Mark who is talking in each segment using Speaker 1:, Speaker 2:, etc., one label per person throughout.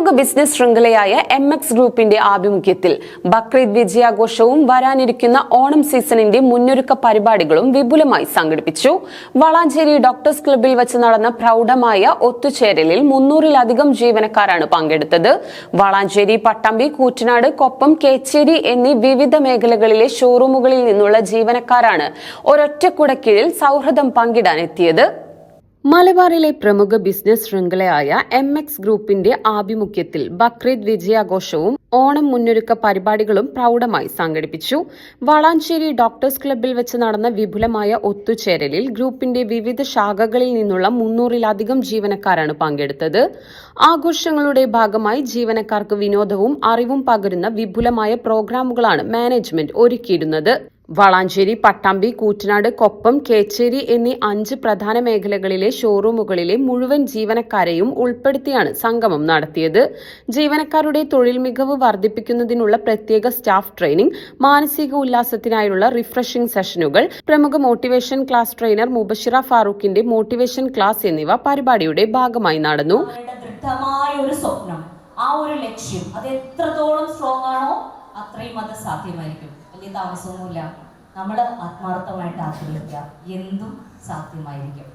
Speaker 1: പ്രമുഖ business ശൃംഖലയായ MX ഗ്രൂപ്പിന്റെ ആഭിമുഖ്യത്തിൽ ബക്രീദ് വിജയാഘോഷവും വരാനിരിക്കുന്ന ഓണം സീസണിന്റെ മുന്നൊരുക്ക പരിപാടികളും വിപുലമായി സംഘടിപ്പിച്ചു. വളാഞ്ചേരി ഡോക്ടേഴ്സ് ക്ലബ്ബിൽ വെച്ച് നടന്ന പ്രൗഢമായ ഒത്തുചേരലിൽ 300-ലധികം ജീവനക്കാരാണ് പങ്കെടുത്തത്. വളാഞ്ചേരി, പട്ടാമ്പി, കൂറ്റനാട്, കൊപ്പം, കേച്ചേരി എന്നീ വിവിധ മേഖലകളിലെ ഷോറൂമുകളിൽ നിന്നുള്ള ജീവനക്കാരാണ് ഒരൊറ്റ കുടക്കീഴിൽ സൗഹൃദം പങ്കിടാനെത്തിയത്. മലബാറിലെ പ്രമുഖ ബിസിനസ് ശൃംഖലയായ MX ഗ്രൂപ്പിന്റെ ആഭിമുഖ്യത്തിൽ ബക്രീദ് വിജയാഘോഷവും ഓണം മുന്നൊരുക്ക പരിപാടികളും പ്രൗഢമായി സംഘടിപ്പിച്ചു. വളാഞ്ചേരി ഡോക്ടേഴ്സ് ക്ലബ്ബിൽ വെച്ച് നടന്ന വിപുലമായ ഒത്തുചേരലിൽ ഗ്രൂപ്പിന്റെ വിവിധ ശാഖകളിൽ നിന്നുള്ള 300-ലധികം ജീവനക്കാരാണ് പങ്കെടുത്തത്. ആഘോഷങ്ങളുടെ ഭാഗമായി ജീവനക്കാർക്ക് വിനോദവും അറിവും പകരുന്ന വിപുലമായ പ്രോഗ്രാമുകളാണ് മാനേജ്മെന്റ് ഒരുക്കിയിരുന്നത്. വളാഞ്ചേരി, പട്ടാമ്പി, കൂറ്റനാട്, കൊപ്പം, കേച്ചേരി എന്നീ 5 പ്രധാന മേഖലകളിലെ ഷോറൂമുകളിലെ മുഴുവൻ ജീവനക്കാരെയും ഉൾപ്പെടുത്തിയാണ് സംഗമം നടത്തിയത്. ജീവനക്കാരുടെ തൊഴിൽ മികവ് വർദ്ധിപ്പിക്കുന്നതിനുള്ള പ്രത്യേക സ്റ്റാഫ് ട്രെയിനിംഗ്, മാനസിക ഉല്ലാസത്തിനായുള്ള റിഫ്രഷിംഗ് സെഷനുകൾ, പ്രമുഖ മോട്ടിവേഷൻ ക്ലാസ് ട്രെയിനർ മുബഷിറ ഫാറൂഖിന്റെ മോട്ടിവേഷൻ ക്ലാസ് എന്നിവ പരിപാടിയുടെ ഭാഗമായി നടന്നു.
Speaker 2: ഒരു സ്വപ്നം, ആ ഒരു ലക്ഷ്യം അത് എത്രത്തോളം സ്ട്രോങ് ആണോ അത്രയും അത് സാധ്യമായിരിക്കും. വലിയ താമസമൊന്നുമില്ല. നമ്മൾ ആത്മാർത്ഥമായിട്ട് ആഗ്രഹിക്കുക, എന്തും സാധ്യമായിരിക്കും.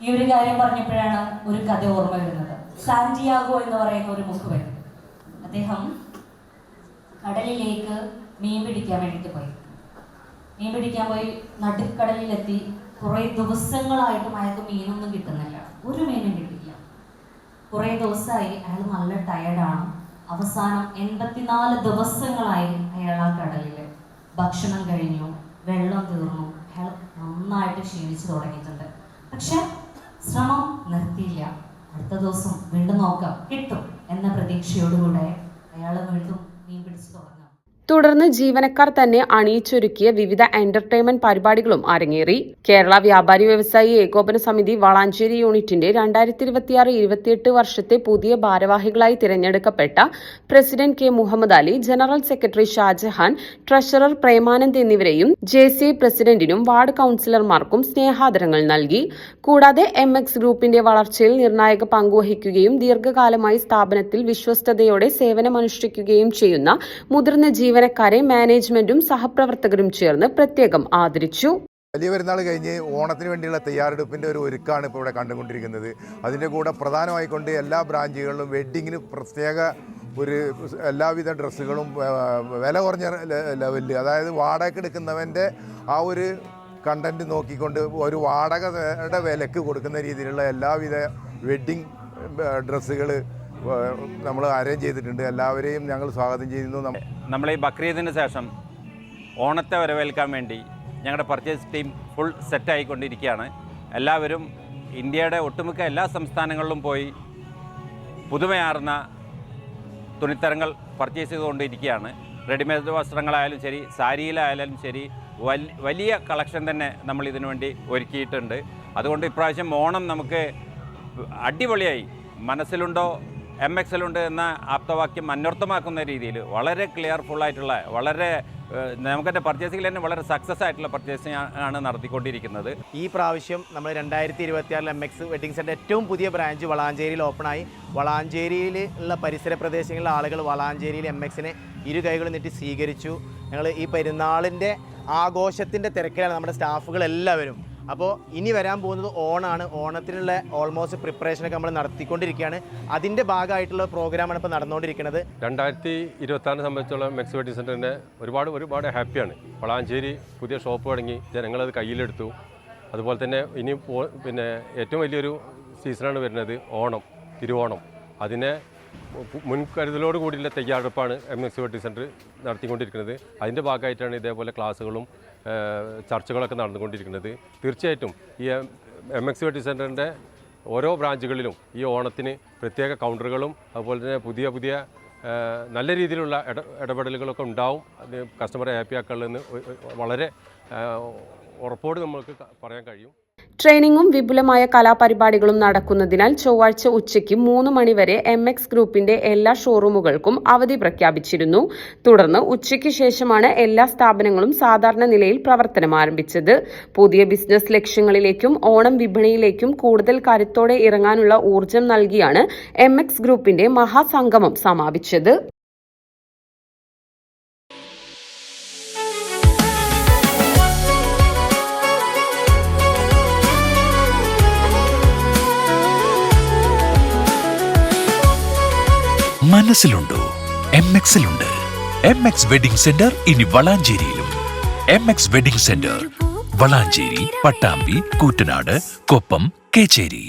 Speaker 2: ഈ ഒരു കാര്യം പറഞ്ഞപ്പോഴാണ് ഒരു കഥ ഓർമ്മ വരുന്നത്. സാന്റിയാഗോ എന്ന് പറയുന്ന ഒരു മുക്കുവൻ, അദ്ദേഹം കടലിലേക്ക് മീൻ പിടിക്കാൻ വേണ്ടിയിട്ട് പോയി. മീൻ പിടിക്കാൻ പോയി നടുക്കടലിലെത്തി. കുറേ ദിവസങ്ങളായിട്ടും അയാൾക്ക് മീനൊന്നും കിട്ടുന്നില്ല, ഒരു മീനും കിട്ടില്ല. കുറേ ദിവസമായി അയാൾ നല്ല ടയർഡാണ്. അവസാനം 84 ദിവസങ്ങളായി അയാൾ ആ കടലിൽ ഭക്ഷണം കഴിഞ്ഞു, വെള്ളം തീർന്നു, അയാൾ നന്നായിട്ട് ക്ഷീണിച്ചു തുടങ്ങിയിട്ടുണ്ട്. പക്ഷെ ശ്രമം നിർത്തിയില്ല. അടുത്ത ദിവസം വീണ്ടും നോക്കാം, കിട്ടും എന്ന പ്രതീക്ഷയോടുകൂടെ അയാൾ വീണ്ടും മീൻ പിടിച്ചു തുടങ്ങാം.
Speaker 1: തുടർന്ന് ജീവനക്കാർ തന്നെ അണിയിച്ചൊരുക്കിയ വിവിധ എന്റർടൈൻമെന്റ് പരിപാടികളും അരങ്ങേറി. കേരള വ്യാപാരി വ്യവസായി ഏകോപന സമിതി വളാഞ്ചേരി യൂണിറ്റിന്റെ 2026-28 വർഷത്തെ പുതിയ ഭാരവാഹികളായി തിരഞ്ഞെടുക്കപ്പെട്ട president K Muhammad Ali, general secretary Shajahan, treasurer Premanand എന്നിവരെയും JCI പ്രസിഡന്റിനും വാർഡ് കൌൺസിലർമാർക്കും സ്നേഹാദരങ്ങൾ നൽകി. കൂടാതെ MX ഗ്രൂപ്പിന്റെ വളർച്ചയിൽ നിർണായക പങ്കുവഹിക്കുകയും ദീർഘകാലമായി സ്ഥാപനത്തിൽ വിശ്വസ്തയോടെ സേവനമനുഷ്ഠിക്കുകയും ചെയ്യുന്ന മുതിർന്ന ജീവനക്കാരെ മാനേജ്മെന്റും സഹപ്രവർത്തകരും ചേർന്ന് പ്രത്യേകം ആദരിച്ചു.
Speaker 3: വലിയ പെരുന്നാൾ കഴിഞ്ഞ് ഓണത്തിന് വേണ്ടിയുള്ള തയ്യാറെടുപ്പിൻ്റെ ഒരു ഒരുക്കാണ് ഇപ്പോൾ ഇവിടെ കണ്ടുകൊണ്ടിരിക്കുന്നത്. അതിൻ്റെ കൂടെ പ്രധാനമായിക്കൊണ്ട് എല്ലാ ബ്രാഞ്ചുകളിലും വെഡ്ഡിങ്ങിന് പ്രത്യേക ഒരു എല്ലാവിധ ഡ്രസ്സുകളും വില കുറഞ്ഞ ലെവലിൽ, അതായത് വാടക എടുക്കുന്നവൻ്റെ ആ ഒരു കണ്ടന്റ് നോക്കിക്കൊണ്ട് ഒരു വാടകയുടെ വിലക്ക് കൊടുക്കുന്ന രീതിയിലുള്ള എല്ലാവിധ വെഡ്ഡിങ് ഡ്രസ്സുകൾ നമ്മൾ അറേഞ്ച് ചെയ്തിട്ടുണ്ട്. എല്ലാവരെയും ഞങ്ങൾ സ്വാഗതം ചെയ്യുന്നു.
Speaker 4: നമ്മൾ ഈ ബക്രീദിന് ശേഷം ഓണത്തെ വരവേൽക്കാൻ വേണ്ടി ഞങ്ങളുടെ പർച്ചേസ് ടീം ഫുൾ സെറ്റായിക്കൊണ്ടിരിക്കുകയാണ്. എല്ലാവരും ഇന്ത്യയുടെ ഒട്ടുമിക്ക എല്ലാ സംസ്ഥാനങ്ങളിലും പോയി പുതുമയാർന്ന തുണിത്തരങ്ങൾ പർച്ചേസ് ചെയ്തുകൊണ്ടിരിക്കുകയാണ്. റെഡിമെയ്ഡ് വസ്ത്രങ്ങളായാലും ശരി, സാരിയിലായാലും ശരി, വലിയ കളക്ഷൻ തന്നെ നമ്മൾ ഇതിനു വേണ്ടി ഒരുക്കിയിട്ടുണ്ട്. അതുകൊണ്ട് ഇപ്രാവശ്യം ഓണം നമുക്ക് അടിപൊളിയായി മനസ്സിലുണ്ടോ MXലുണ്ട് എന്ന ആപ്തവാക്യം അന്വർത്ഥമാക്കുന്ന രീതിയിൽ വളരെ ക്ലിയർഫുള്ളായിട്ടുള്ള, വളരെ നമുക്കെൻ്റെ പർച്ചേസിംഗിൽ തന്നെ വളരെ സക്സസ് ആയിട്ടുള്ള പർച്ചേസിംഗ് ആണ് നടത്തിക്കൊണ്ടിരിക്കുന്നത്.
Speaker 5: ഈ പ്രാവശ്യം നമ്മൾ 2026 MX വെഡിങ് സെൻ്റർ ഏറ്റവും പുതിയ ബ്രാഞ്ച് വളാഞ്ചേരിയിൽ ഓപ്പണായി. വളാഞ്ചേരിയിൽ ഉള്ള പരിസര പ്രദേശങ്ങളിലെ ആളുകൾ വളാഞ്ചേരിയിൽ MXനെ ഇരു കൈകളും നീട്ടി സ്വീകരിച്ചു. ഞങ്ങൾ ഈ പെരുന്നാളിൻ്റെ ആഘോഷത്തിൻ്റെ തിരക്കിലാണ് നമ്മുടെ സ്റ്റാഫുകളെല്ലാവരും. അപ്പോൾ ഇനി വരാൻ പോകുന്നത് ഓണാണ്. ഓണത്തിനുള്ള ഓൾമോസ്റ്റ് പ്രിപ്പറേഷനൊക്കെ നമ്മൾ നടത്തിക്കൊണ്ടിരിക്കുകയാണ്. അതിൻ്റെ ഭാഗമായിട്ടുള്ള പ്രോഗ്രാമാണ് ഇപ്പോൾ നടന്നുകൊണ്ടിരിക്കുന്നത്.
Speaker 6: 2026 സംബന്ധിച്ചുള്ള MX വെഡിങ് സെൻ്ററിൻ്റെ ഒരുപാട് ഹാപ്പിയാണ്. വളാഞ്ചേരി പുതിയ ഷോപ്പ് തുടങ്ങി, ജനങ്ങളത് കയ്യിലെടുത്തു. അതുപോലെ തന്നെ ഇനി പിന്നെ ഏറ്റവും വലിയൊരു സീസണാണ് വരുന്നത് ഓണം, തിരുവോണം. അതിനെ മുൻകരുതലോട് കൂടിയുള്ള തയ്യാറെടുപ്പാണ് MX വെഡിങ് സെൻ്റർ നടത്തിക്കൊണ്ടിരിക്കുന്നത്. അതിൻ്റെ ഭാഗമായിട്ടാണ് ഇതേപോലെ ക്ലാസ്സുകളും ചർച്ചകളൊക്കെ നടന്നുകൊണ്ടിരിക്കുന്നത്. തീർച്ചയായിട്ടും ഈ MX വെഡിങ് സെൻ്ററിൻ്റെ ഓരോ ബ്രാഞ്ചുകളിലും ഈ ഓണത്തിന് പ്രത്യേക കൗണ്ടറുകളും അതുപോലെ തന്നെ പുതിയ നല്ല രീതിയിലുള്ള ഇടപെടലുകളൊക്കെ ഉണ്ടാവും. അത് കസ്റ്റമറെ ഹാപ്പിയാക്കാനുള്ളതെന്ന് വളരെ ഉറപ്പോട് നമുക്ക് പറയാൻ കഴിയും.
Speaker 1: ട്രെയിനിങ്ങും വിപുലമായ കലാപരിപാടികളും നടക്കുന്നതിനാൽ ചൊവ്വാഴ്ച ഉച്ചയ്ക്ക് 3 മണിവരെ MX ഗ്രൂപ്പിന്റെ എല്ലാ ഷോറൂമുകൾക്കും അവധി പ്രഖ്യാപിച്ചിരുന്നു. തുടർന്ന് ഉച്ചയ്ക്ക് ശേഷമാണ് എല്ലാ സ്ഥാപനങ്ങളും സാധാരണ നിലയിൽ പ്രവർത്തനം ആരംഭിച്ചത്. പുതിയ ബിസിനസ് ലക്ഷ്യങ്ങളിലേക്കും ഓണം വിപണിയിലേക്കും കൂടുതൽ കരുത്തോടെ ഇറങ്ങാനുള്ള ഊർജം നൽകിയാണ് MX ഗ്രൂപ്പിന്റെ മഹാസംഗമം സമാപിച്ചത്.
Speaker 7: മനസ്സിലുണ്ടോ? MX-ലുണ്ട്. MX വെഡിംഗ് സെന്റർ ഇനി വളാഞ്ചേരിയിലും. MX wedding centre Valanchery, Pattambi, Koottanad, Koppam, Kecheri.